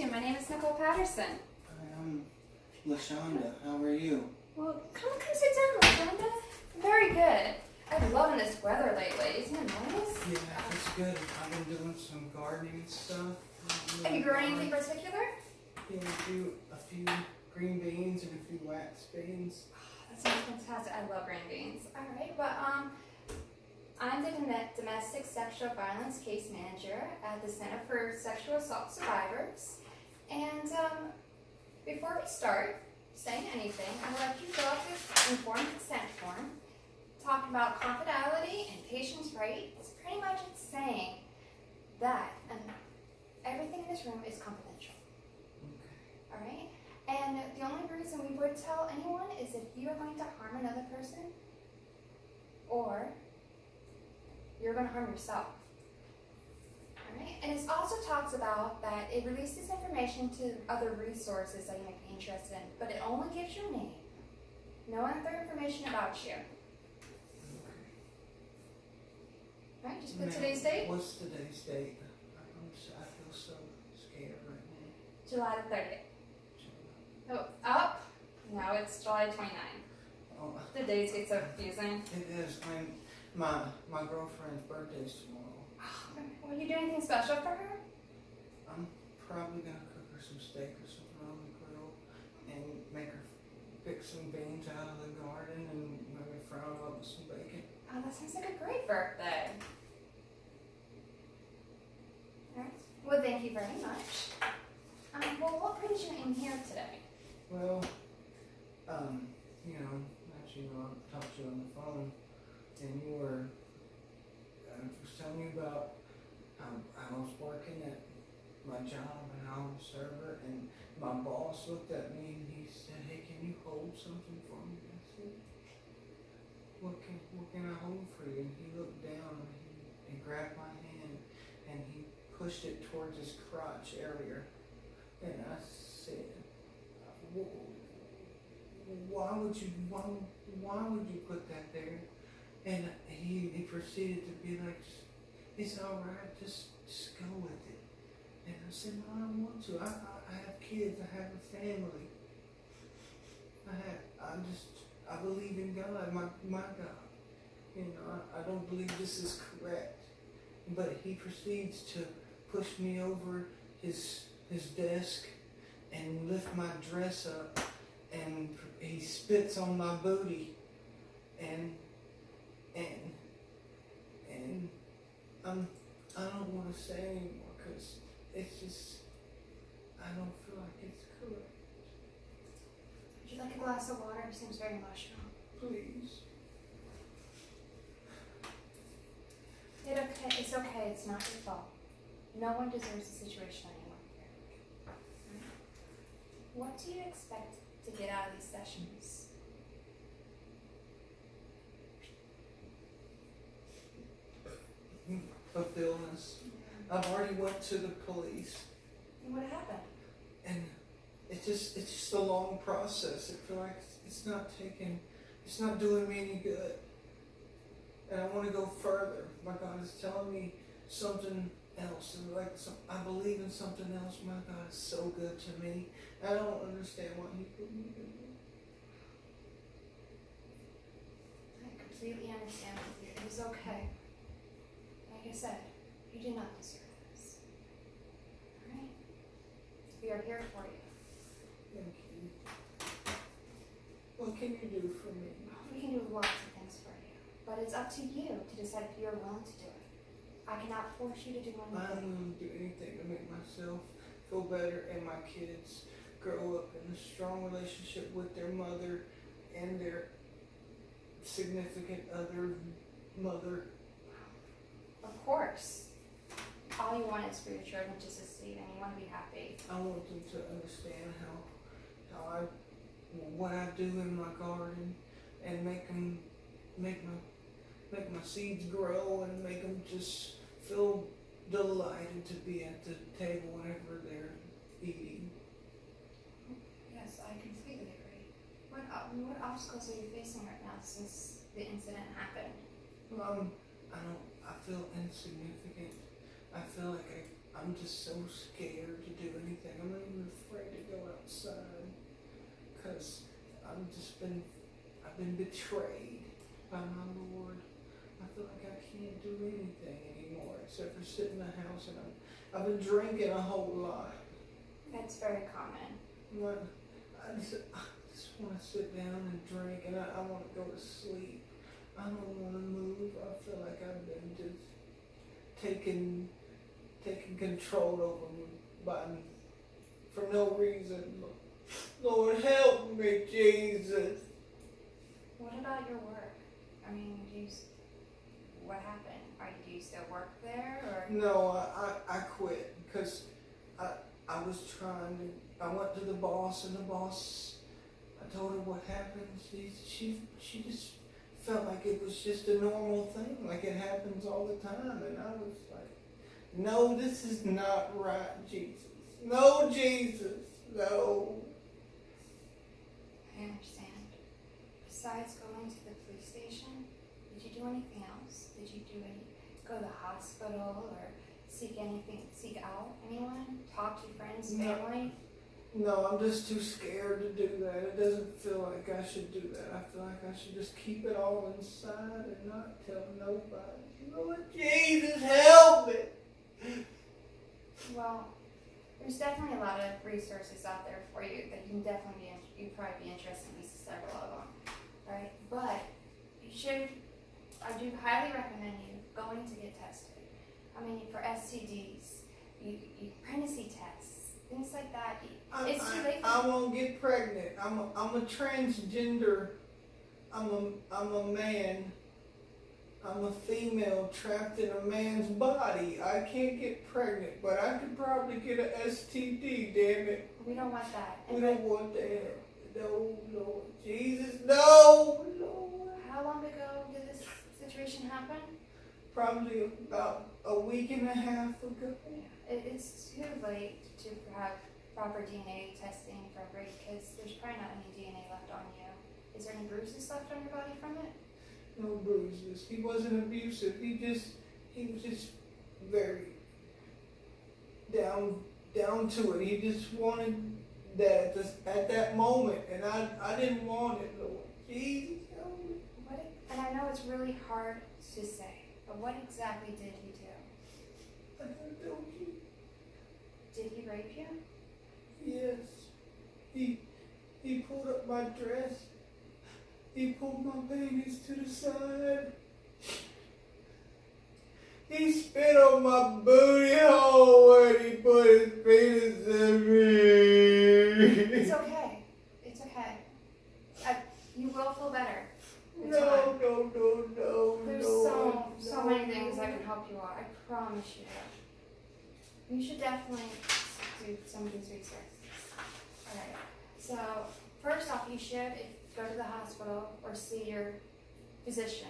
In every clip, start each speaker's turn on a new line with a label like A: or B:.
A: afternoon. My name is Nicole Patterson.
B: Hi, I'm LaShonda. How are you?
A: Well, come sit down, LaShonda. Very good. I'm loving this weather lately. Isn't it nice?
B: Yeah, it's good. I've been doing some gardening stuff.
A: Have you grown anything particular?
B: Yeah, a few green beans and a few wax beans.
A: That sounds fantastic. I love green beans. All right, but I'm the domestic sexual violence case manager at the Center for Sexual Assault Survivors. And before we start saying anything, I would like you to fill out this informed consent form, talking about confidentiality and patient's rights. Pretty much it's saying that everything in this room is confidential.
B: Okay.
A: All right? And the only reason we would tell anyone is if you are going to harm another person or you're going to harm yourself. All right? And it also talks about that it releases information to other resources that you might be interested in, but it only gives your name. No other information about you.
B: Okay.
A: All right? Just put
B: Now,
A: today's date.
B: What's today's date? I feel so scared right now.
A: July the 30th. Oh, up? No, it's July 29th.
B: Oh,
A: The dates get so confusing.
B: it is. My girlfriend's birthday's tomorrow.
A: Will you do anything special for her?
B: I'm probably gonna cook her some steak or something on the grill and make her pick some beans out of the garden and maybe fry them up with some bacon.
A: Oh, that sounds like a great birthday. All right. Well, thank you very much. Well, what brings you in here today?
B: Well, as you know, I talked to you on the phone, and I was telling you about how I was working at my job and I was a server, and my boss looked at me and he said, "Hey, can you hold something for me?" I said, what can I hold for you?" And he looked down and grabbed my hand and he pushed it towards his crotch area. And I said, why would you put that there? And he proceeded to be like, "It's all right, just go with it." And I said, "No, I don't want to. I have kids. I have a family. I believe in God, my God. I don't believe this is correct." But he proceeds to push me over his desk and lift my dress up, and he spits on my booty, and I don't want to say anymore because it's just, I don't feel like it's correct.
A: Would you like a glass of water? It seems very emotional.
B: Please.
A: It's okay. It's not your fault. No one deserves a situation anymore here. What do you expect to get out of these sessions?
B: Illness. I've already went to the police,
A: And what happened?
B: and it's just a long process. I feel like it's not doing me any good, and I want to go further. My God is telling me something else, and I believe in something else. My God is so good to me. I don't understand what He put me in.
A: I completely understand with you. It is okay. Like I said, you do not deserve this. Alright? We are here for you.
B: Thank you. What can you do for me?
A: We can do lots of things for you. But it's up to you to decide if you're willing to do it. I cannot force you to do
B: I'm
A: anything.
B: willing to do anything to make myself feel better and my kids grow up in a strong relationship with their mother and their significant other mother.
A: Of course. All you want is for your children to succeed and you want to be happy.
B: I want them to understand what I do in my garden, and make my seeds grow and make them just feel delighted to be at the table whenever they're eating.
A: Yes, I completely agree. What obstacles are you facing right now since the incident happened?
B: I feel insignificant. I feel like I'm just so scared to do anything. I'm not even afraid to go outside. Because I've been betrayed by my Lord. I feel like I can't do anything anymore except for sit in the house, and I've been drinking a whole lot.
A: That's very common.
B: But I just want to sit down and drink, and I want to go to sleep. I don't want to move. I feel like I've been just taking control over me for no reason. Lord, help me, Jesus.
A: What about your work? I mean, what happened? Do you still work there, or?
B: No, I quit because I was trying to. I went to the boss, and the boss, I told her what happened. She just felt like it was just a normal thing, like it happens all the time, and I was like, no, this is not right, Jesus. No, Jesus, no.
A: I understand. Besides going to the police station, did you do anything else? Did you go to the hospital or seek out anyone? Talk to friends, family?
B: No, I'm just too scared to do that. It doesn't feel like I should do that. I feel like I should just keep it all inside and not tell nobody. Lord Jesus, help me!
A: Well, there's definitely a lot of resources out there for you that you can definitely you'd probably be interested in, at least several of them, right? But I do highly recommend you going to get tested. I mean, for STDs, you pregnancy tests, things like that. It's too late.
B: I won't get pregnant. I'm a transgender. I'm a man. I'm a female trapped in a man's body. I can't get pregnant, but I could probably get an STD, damn it.
A: We don't want that.
B: We don't want that. No, Lord Jesus, no, Lord.
A: How long ago did this situation happen?
B: Probably about a week and a half ago.
A: It's too late to have proper DNA testing for a break because there's probably not any DNA left on you. Is there any bruises left on your body from it?
B: No bruises. He wasn't abusive. He was just very down to it. He just wanted that at that moment, and I didn't want it, Lord. Jesus, help me.
A: And I know it's really hard to say, but what exactly did he do?
B: I don't know you.
A: Did he rape you?
B: Yes. He pulled up my dress. He pulled my panties to the side. He spit on my booty hole when he put his penis in me.
A: It's okay. It's okay. You will feel better. It's
B: No.
A: There's so many things I can help you out. I promise you. You should definitely do some of these researches. Alright. So, first off, you should go to the hospital or see your physician.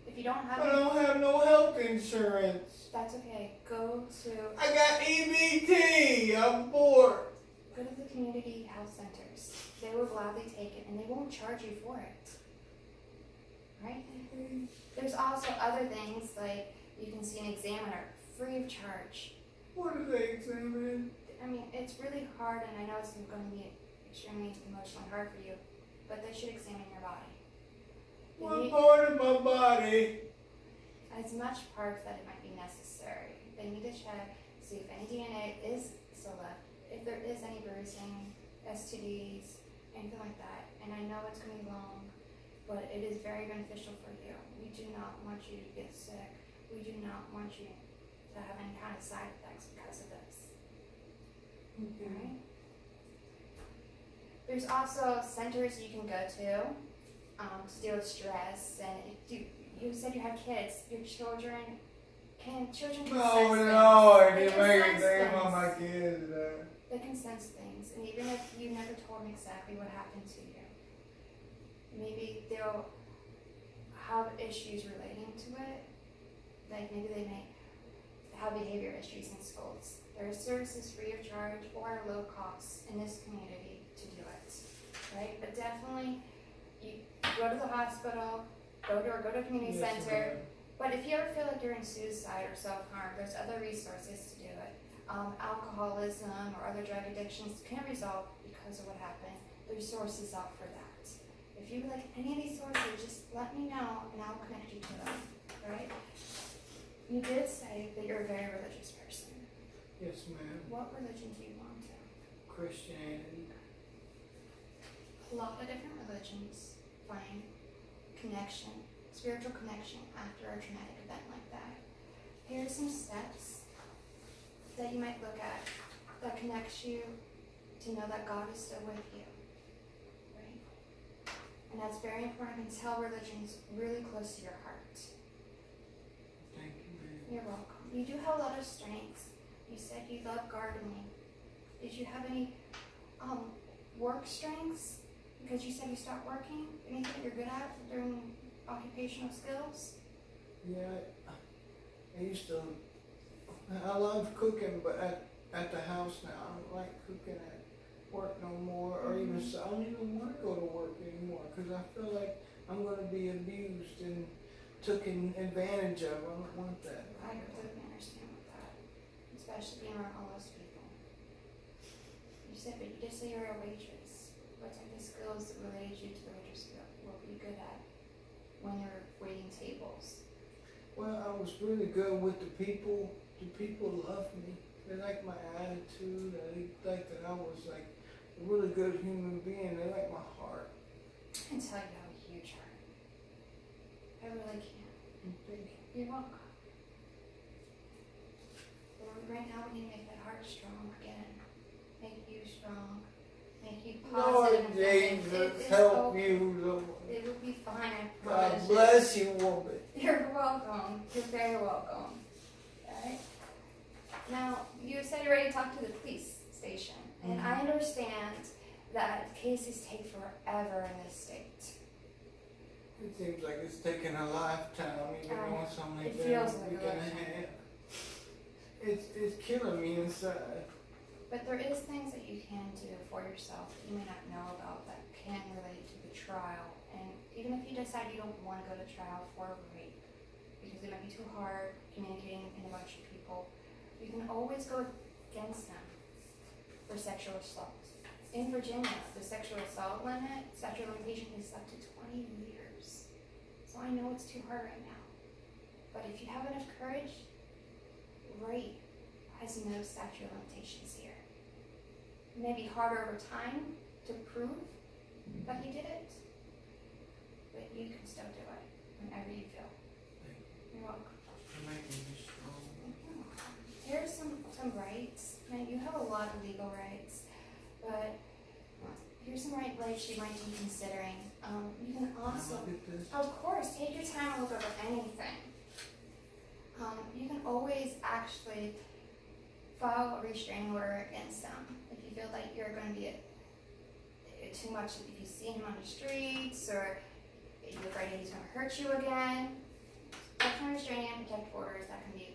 A: If you don't have
B: I don't have no health insurance.
A: that's okay.
B: I got EBT. I'm bored.
A: Go to the community health centers. They will gladly take it and they won't charge you for it. Right? There's also other things like you can see an examiner free of charge.
B: What are they examining?
A: I mean, it's really hard and I know it's going to be extremely emotionally hard for you, but they should examine your body.
B: What part of my body?
A: As much parts that it might be necessary. They need to check, see if any DNA is still left, if there is any bruising, STDs, anything like that. And I know it's going to be long, but it is very beneficial for you. We do not want you to get sick. We do not want you to have any kind of side effects because of this.
B: Okay.
A: Alright? There's also centers you can go to deal with stress, and you said you have kids. Your children can sense things.
B: I
A: They
B: didn't
A: can
B: make a
A: sense
B: thing
A: things.
B: about my kids.
A: They can sense things, and even if you never told them exactly what happened to you, maybe they'll have issues relating to it. Like maybe they may have behavior issues in schools. There are services free of charge or low cost in this community to do it, right? But definitely, you go to the hospital, go to a community center. But if you ever feel like you're in suicide or self-harm, there's other resources to do it. alcoholism or other drug addictions can resolve because of what happened. There's sources out for that. If you would like any of these sources, just let me know and I'll connect you to them, right? You did say that you're a very religious person.
B: Yes, ma'am.
A: What religion do you belong to?
B: Christianity.
A: A lot of different religions find connection, spiritual connection after a traumatic event like that. Here are some steps that you might look at that connects you to know that God is still with you, right? And that's very important. I can tell religion's really close to your heart.
B: Thank you, ma'am.
A: You're welcome. You do have a lot of strengths. You said you love gardening. Did you have any work strengths? Because you said you stopped working. Anything that you're good at during occupational skills?
B: Yeah, I used to. I love cooking, but at the house now, I don't like cooking at work no more, or even so, I don't even want to go to work anymore because I feel like I'm going to be abused and taken advantage of. I don't want that.
A: I completely understand with that, especially being around all those people. You said, but you did say you're a waitress. What type of skills related you to the waitress skill? What were you good at when you're waiting tables?
B: Well, I was really good with the people. The people loved me. They liked my attitude. They liked that I was like a really good human being. They liked my heart.
A: I can tell you have a huge heart. I really can.
B: Thank you.
A: You're welcome. But right now we need to make that heart strong again. Make you strong. Make you positive.
B: Lord Jesus, help you, Lord.
A: It will be fine, I
B: God
A: promise
B: bless you, woman.
A: You're welcome. You're very welcome. Alright? Now, you said you're ready to talk to the police station. And I understand that cases take forever in this state.
B: It seems like it's taking a lifetime, even though it's only
A: It
B: been
A: feels
B: a
A: like
B: week
A: a
B: and a
A: lifetime.
B: half. It's killing me inside.
A: But there is things that you can do for yourself that you may not know about that can relate to the trial. And even if you decide you don't want to go to trial for rape, because it might be too hard communicating in a bunch of people, you can always go against them for sexual assault. In Virginia, the sexual assault limit, statute of limitation is up to 20 years. So I know it's too hard right now. But if you have enough courage, rape has no statute of limitations here. It may be harder over time to prove that you did it, but you can still do it whenever you feel. You're welcome.
B: You're making me strong.
A: Here's some rights. Now, you have a lot of legal rights, but here's some rights you might be considering. You can also,
B: Look at this.
A: of course, take your time and look over anything. You can always actually file a restraining order against them if you feel like you're going to be too much. If you see him on the streets or you're afraid he's going to hurt you again, definitely restraining and protective orders that can be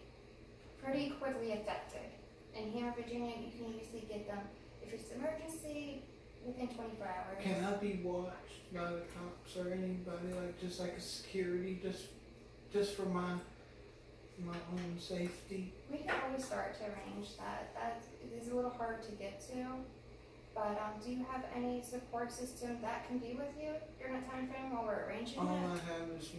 A: pretty quickly effective. And here in Virginia, you can usually get them if it's emergency within 24 hours.
B: Can I be watched by the cops or anybody, like just like a security, just for my own safety?
A: We can always start to arrange that. That is a little hard to get to. But do you have any support system that can be with you during that time frame while we're arranging
B: All
A: that?
B: I have is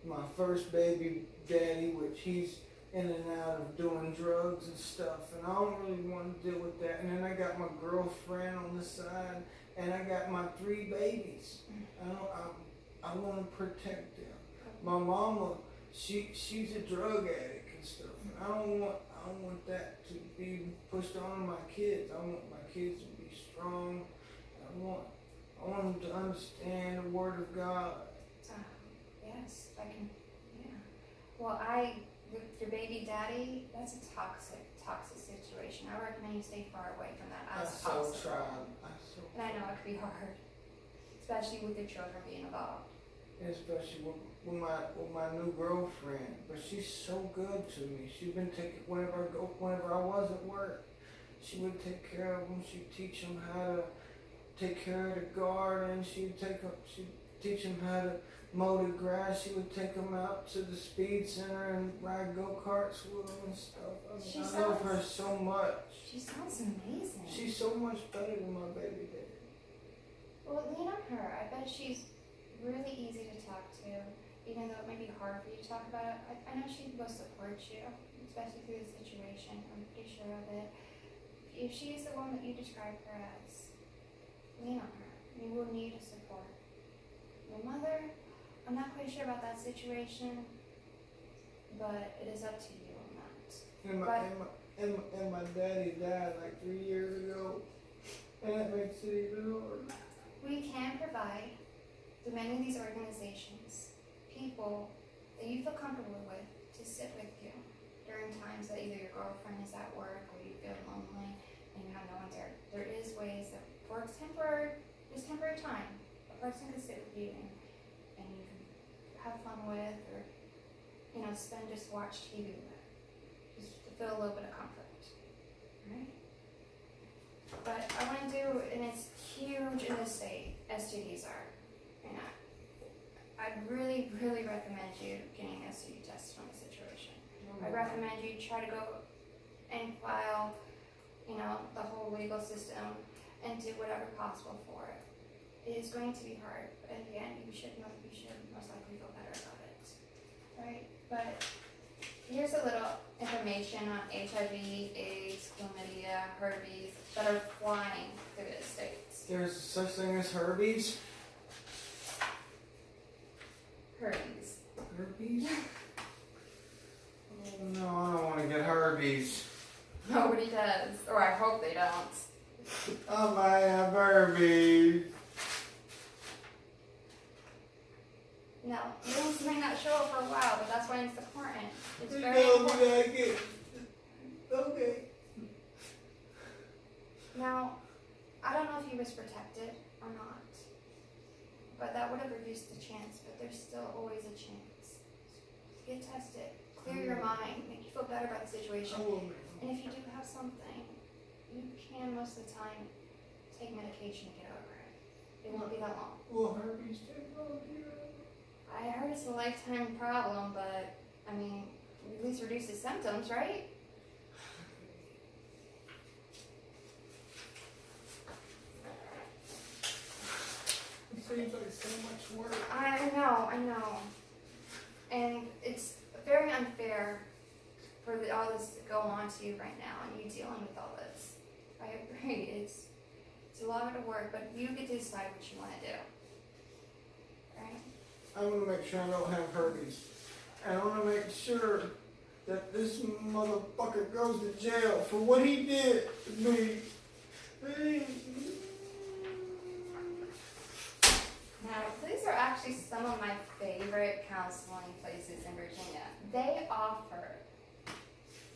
B: my first baby daddy, which he's in and out of doing drugs and stuff, and I don't really want to deal with that. And then I got my girlfriend on the side, and I got my 3 babies. I want to protect them. My mama, she's a drug addict and stuff. And I don't want that to be pushed on my kids. I want my kids to be strong. I want them to understand the word of God.
A: Yes, I can. Yeah. Well, with your baby daddy, that's a toxic situation. I recommend you stay far away from that
B: I
A: as
B: so
A: possible.
B: tried.
A: And I know it can be hard, especially with your children being involved.
B: Especially with my new girlfriend, but she's so good to me. She's been taking whenever I was at work, she would take care of them. She'd teach them how to take care of the garden. She'd teach them how to mow the grass. She would take them out to the speed center and ride go-karts with them and stuff. I love her so much.
A: She sounds amazing.
B: She's so much better than my baby did.
A: Well, lean on her. I bet she's really easy to talk to, even though it may be hard for you to talk about it. I know she will support you, especially through the situation. I'm pretty sure of it. If she's the one that you describe her as, lean on her. You will need a support. Your mother, I'm not quite sure about that situation, but it is up to you on that.
B: And my daddy died like 3 years ago, and that makes it even harder.
A: We can provide, through many of these organizations, people that you feel comfortable with to sit with you during times that either your girlfriend is at work or you feel lonely and you have no one there. There is ways that for just temporary time, a person can sit with you and you can have fun with, or just watch TV with, just to feel a little bit of comfort. Right? But I want to do, and it's huge in this state, STDs are. And I really, really recommend you getting an STD test from the situation. I recommend you try to go and file, the whole legal system and do whatever possible for it. It is going to be hard, but in the end, you should most likely feel better about it. Right? But here's a little information on HIV, AIDS, chlamydia, herpes that are flying through the states.
B: There's such thing as herpes?
A: Herpes.
B: Herpes? Oh no, I don't want to get herpes.
A: Nobody does, or I hope they don't.
B: I might have herpes.
A: No, things may not show up for a while, but that's why it's important. It's
B: You
A: very
B: told me
A: important.
B: that I get. Okay.
A: Now, I don't know if he was protected or not, but that would have reduced the chance, but there's still always a chance. Get tested, clear your mind, make you feel better about the situation. And if you do have something, you can most of the time take medication to get over it. It won't be that long.
B: Will herpes take long?
A: I heard it's a lifetime problem, but at least reduce the symptoms, right?
B: It seems like so much work.
A: I know. And it's very unfair for all this to go on to you right now and you dealing with all this. I agree, it's a lot of work, but you get to decide what you want to do. Right?
B: I want to make sure I don't have herpes. And I want to make sure that this motherfucker goes to jail for what he did to me.
A: Now, these are actually some of my favorite counseling places in Virginia. They offer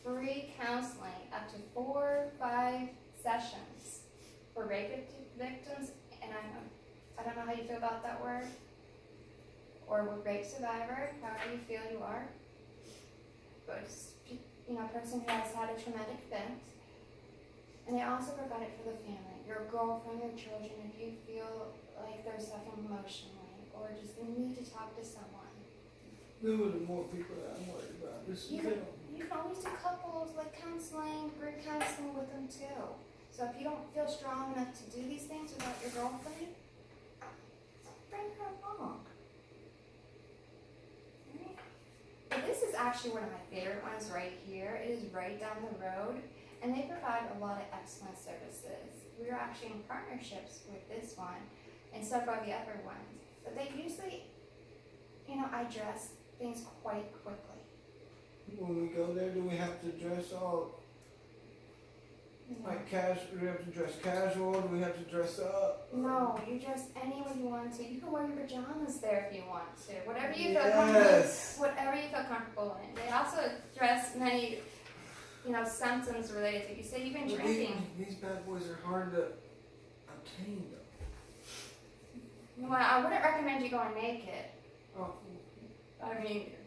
A: free counseling up to 4 or 5 sessions for rape victims, and I don't know how you feel about that word, or a rape survivor, however you feel you are, but a person who has had a traumatic event. And they also provide it for the family, your girlfriend, your children, if you feel like they're suffering emotionally or just need to talk to someone.
B: Those are the more people that I'm worried about.
A: You can always do couples, like counseling, group counseling with them too. So if you don't feel strong enough to do these things without your girlfriend, bring her along. Right? But this is actually one of my favorite ones right here. It is right down the road, and they provide a lot of excellent services. We are actually in partnerships with this one and several of the other ones, but they usually, address things quite quickly.
B: When we go there, do we have to dress all like casual? Do we have to dress casual? Do we have to dress up?
A: No, you dress any way you want to. You can wear your pajamas there if you want to. Whatever you feel
B: Yes.
A: comfortable. Whatever you feel comfortable in. They also address many, symptoms related to. You say you've been
B: But
A: drinking.
B: These bad boys are hard to obtain, though.
A: Well, I wouldn't recommend you going naked.
B: Oh,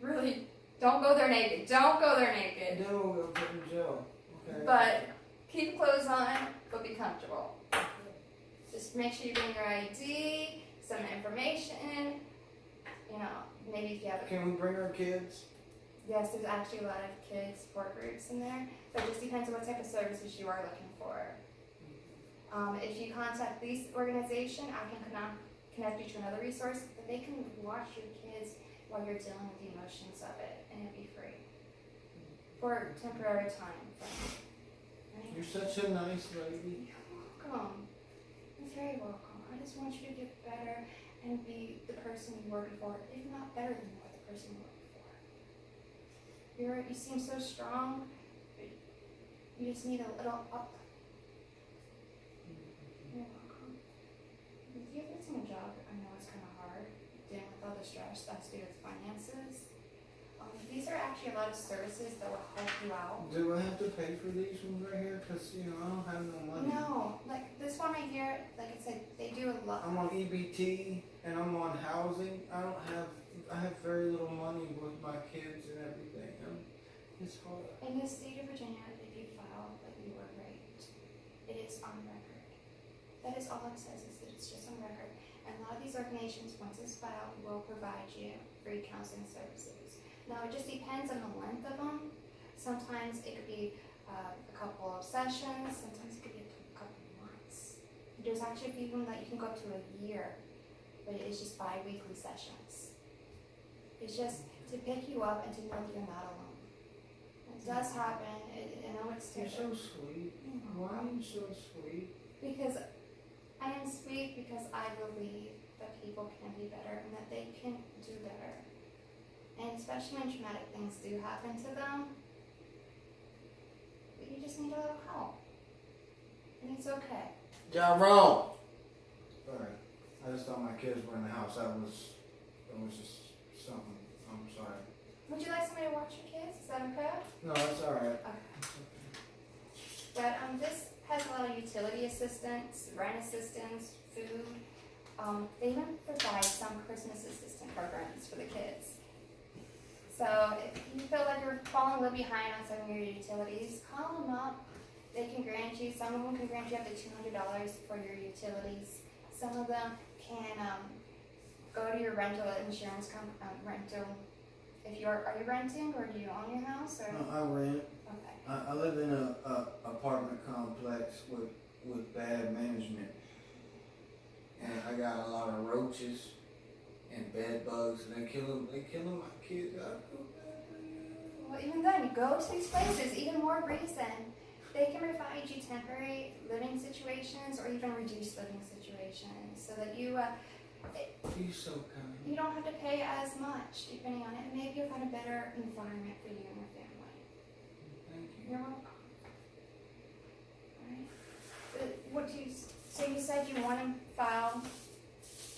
A: Really, don't go there naked. Don't go there naked.
B: then we'll go put in jail. Okay.
A: But keep clothes on, but be comfortable. Just make sure you bring your ID, some information, you know, maybe if you have
B: Can we bring our kids?
A: yes, there's actually a lot of kids support groups in there, but it just depends on what type of services you are looking for. If you contact this organization, I can connect you to another resource, but they can watch your kids while you're dealing with the emotions of it, and it'd be free for a temporary time. Right?
B: You're such a nice lady.
A: You're welcome. You're very welcome. I just want you to get better and be the person you were before, if not better than what the person you were before. You seem so strong. You just need a little up. You're welcome. You're getting a job. I know it's kind of hard dealing with all the stress that's due to finances. These are actually a lot of services that will help you out.
B: Do I have to pay for these ones right here? Because, you know, I don't have no money.
A: No, like this one right here, like I said, they do a lot.
B: I'm on EBT and I'm on housing. I have very little money with my kids and everything. It's hard.
A: In the state of Virginia, if you file that you were raped, it is on record. That is all it says, is that it's just on record. And a lot of these organizations, once it's filed, will provide you free counseling services. Now, it just depends on the length of them. Sometimes it could be a couple of sessions, sometimes it could be a couple of months. There's actually people that you can go up to a year, but it is just bi-weekly sessions. It's just to pick you up and to know that you're not alone. It does happen. I know it's
B: You're
A: different.
B: so sweet. Why are you so sweet?
A: Because I am sweet because I believe that people can be better and that they can do better. And especially when traumatic things do happen to them, but you just need a little help. And it's okay.
B: Y'all wrong. Sorry. I just thought my kids were in the house. That was just something. I'm sorry.
A: Would you like somebody to watch your kids? Is that okay?
B: No, that's alright.
A: But this has a lot of utility assistance, rent assistance, food. They even provide some Christmas assistance programs for the kids. So if you feel like you're falling a little behind on some of your utilities, call them up. They can grant you, some of them can grant you up to $200 for your utilities. Some of them can go to your rental insurance rental. If are you renting or do you own your house? Or?
B: No, I rent.
A: Okay.
B: I live in a apartment complex with bad management. And I got a lot of roaches and bed bugs, and they killing my kids. I feel bad for you.
A: Well, even then, you go to these places, even more reason. They can provide you temporary living situations or even reduced living situations so that you
B: He's so kind.
A: you don't have to pay as much depending on it. Maybe you'll find a better environment for you and your family.
B: Thank you.
A: You're welcome. Alright. So you said you want to file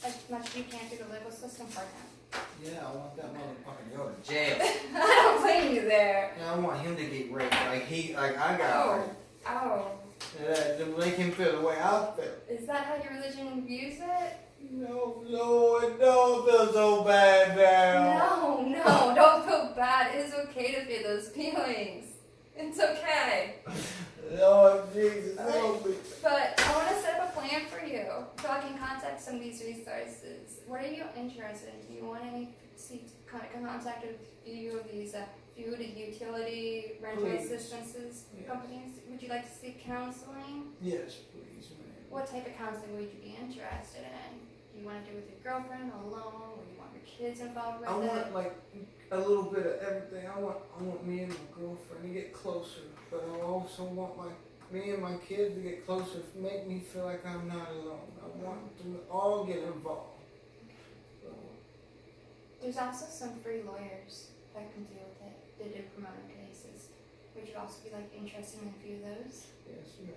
A: as much as you can through the legal system for him.
B: Yeah, I want that motherfucker to go to jail.
A: I don't blame you there.
B: Yeah, I want him to get raped like I got raped.
A: Oh.
B: Yeah, to make him feel the way I feel.
A: Is that how your religion views it?
B: No, Lord, don't feel so bad now.
A: No, don't feel bad. It is okay to feel those feelings. It's okay.
B: Lord Jesus, help me.
A: But I want to set up a plan for you so I can contact some of these resources. What are you interested in? Do you want any contact with a few of these food and utility rental
B: Please.
A: assistances
B: Yes.
A: companies? Would you like to seek counseling?
B: Yes, please, man.
A: What type of counseling would you be interested in? Do you want to do it with your girlfriend alone, or do you want your kids involved with
B: I
A: it?
B: want like a little bit of everything. I want me and my girlfriend to get closer, but I also want me and my kids to get closer, make me feel like I'm not alone. I want them to all get involved. So,
A: There's also some free lawyers that can deal with it. They do criminal cases. Would you also be like interested in a few of those?
B: yes, ma'am.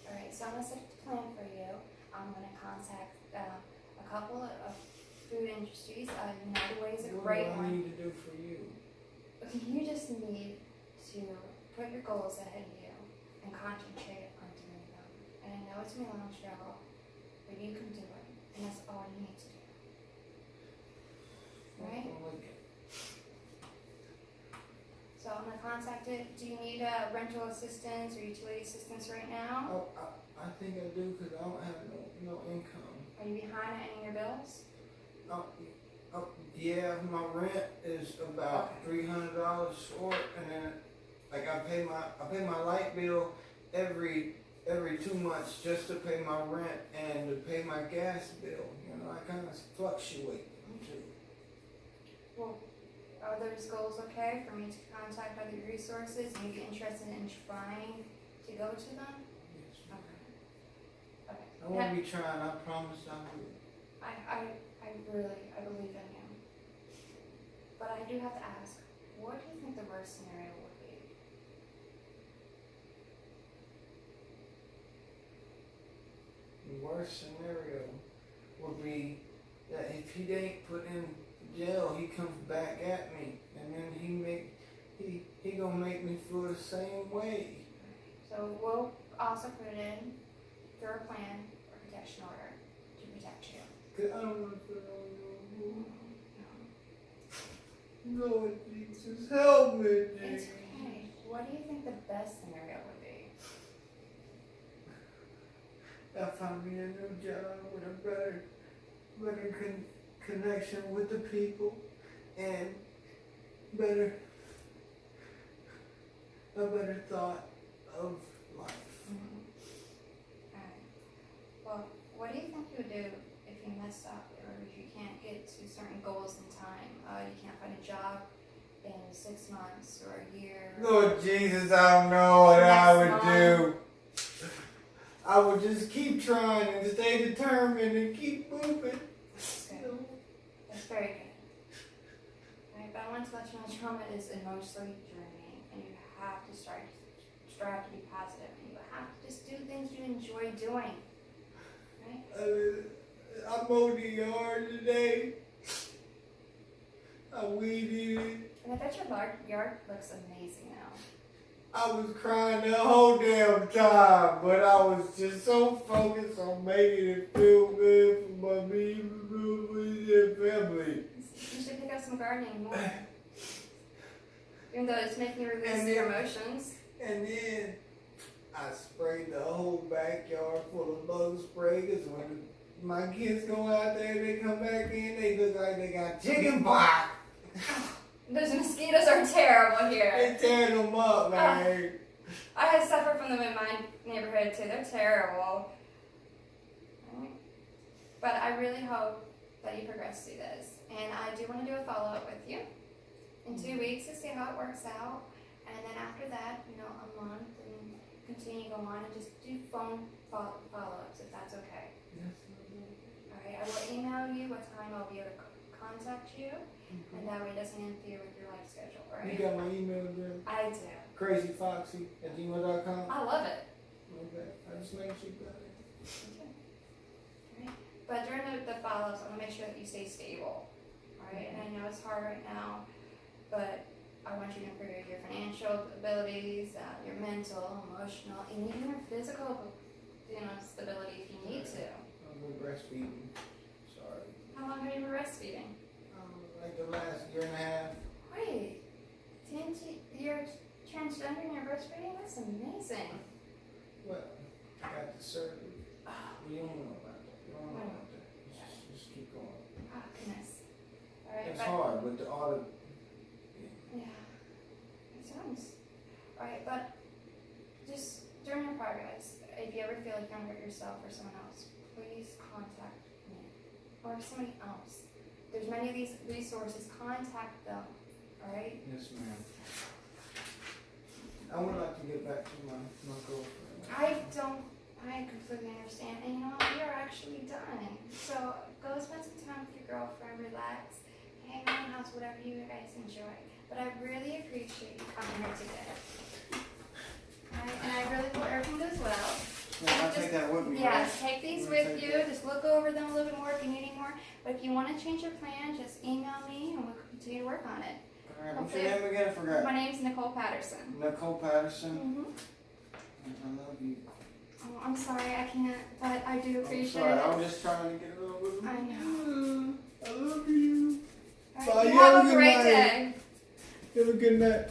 A: Alright, so I'm gonna set a plan for you. I'm gonna contact a couple of food industries. United Way is a
B: What
A: great
B: do I
A: one.
B: need to do for you?
A: You just need to put your goals ahead of you and concentrate on doing them. And I know it's gonna be a long struggle, but you can do it. And that's all you need to do. Right?
B: I like it.
A: So I'm gonna contact it. Do you need rental assistance or utility assistance right now?
B: Oh, I think I do because I don't have no income.
A: Are you behind on any of your bills?
B: Yeah, my rent is about $300 short, and then like I pay my light bill every 2 months just to pay my rent and to pay my gas bill. You know, I kind of fluctuate too.
A: Well, are those goals okay for me to contact other resources and you'd be interested in trying to go to them?
B: Yes.
A: Okay.
B: I won't be trying. I promise I will.
A: I believe in you. But I do have to ask, what do you think the worst scenario would be?
B: The worst scenario would be that if he ain't put in jail, he comes back at me, and then he gonna make me feel the same way.
A: So we'll also put it in through a plan or protection order to protect you.
B: 'Cause I don't want to put on no, Jesus, help me,
A: It's
B: Jesus.
A: okay. What do you think the best scenario would be?
B: I found me a new job with a better connection with the people and a better thought of life.
A: Alright. Well, what do you think you would do if you mess up or if you can't get to certain goals in time? You can't find a job in 6 months or a year.
B: Lord Jesus, I don't know what I would
A: Next
B: do. I would just keep trying and stay determined and keep moving.
A: That's good. That's very good. Right, but I want to let you know trauma is emotionally draining and you have to strive to be positive and you have to just do things you enjoy doing. Right?
B: I mowed the yard today. I weeded.
A: And I bet your yard looks amazing now.
B: I was crying the whole damn time, but I was just so focused on making it feel good for me and family.
A: You should pick up some gardening more. Even though it's making you release your emotions.
B: And then I sprayed the whole backyard full of bug spray, because when my kids go out there, they come back in, they look like they got chicken pox.
A: Those mosquitoes are terrible here.
B: They tear them up, man.
A: I had suffered from them in my neighborhood too. They're terrible. Right. But I really hope that you progress through this. And I do want to do a follow-up with you in 2 weeks to see how it works out. And then after that, a month, and continue to go on and just do phone follow-ups if that's okay.
B: Yes.
A: Alright, I will email you what time I'll be able to contact you. And that way it doesn't interfere with your life schedule, right?
B: You got my email address?
A: I do.
B: crazyfoxy@gmail.com.
A: I love it.
B: Okay, I just make sure you got it.
A: Okay. Alright. But during the follow-ups, I want to make sure that you stay stable. Alright? And I know it's hard right now, but I want you to improve your financial abilities, your mental, emotional, and even your physical, stability if you need to.
B: I've been breastfeeding. Sorry.
A: How long have you been breastfeeding?
B: Like the last year and a half.
A: Wait, you're transgender and you're breastfeeding? That's amazing.
B: Well, I got the surgery. You don't know about that. You don't know about that. Just keep going.
A: Oh, goodness. Alright,
B: It's hard with all the.
A: Yeah, it sounds. Alright, but just during your progress, if you ever feel like you're going to hurt yourself or someone else, please contact me or somebody else. There's many of these resources. Contact them. Alright?
B: Yes, ma'am. I would like to get back to my girlfriend.
A: I completely understand. And we are actually done. So go spend some time with your girlfriend, relax, hang around the house, whatever you guys enjoy. But I really appreciate you coming here today. And I really hope everything goes well.
B: Yeah, I'll take that with me.
A: Yes,
B: Right?
A: take these
B: I'm
A: with
B: gonna take
A: you.
B: that.
A: Just look over them a little bit more if you need any more. But if you want to change your plan, just email me and we'll continue to work on it.
B: Alright, what's your name again? I forgot.
A: My name's Nicole Patterson.
B: Nicole Patterson.
A: Mm-hmm.
B: I love you.
A: Oh, I'm sorry, I can't, but I do
B: I'm
A: appreciate
B: sorry,
A: it.
B: I was just trying to get a little bit.
A: I know.
B: I love you.
A: All
B: Bye,
A: right,
B: you
A: you
B: have
A: have
B: a
A: a
B: good
A: great
B: night.
A: day.
B: Have a good night.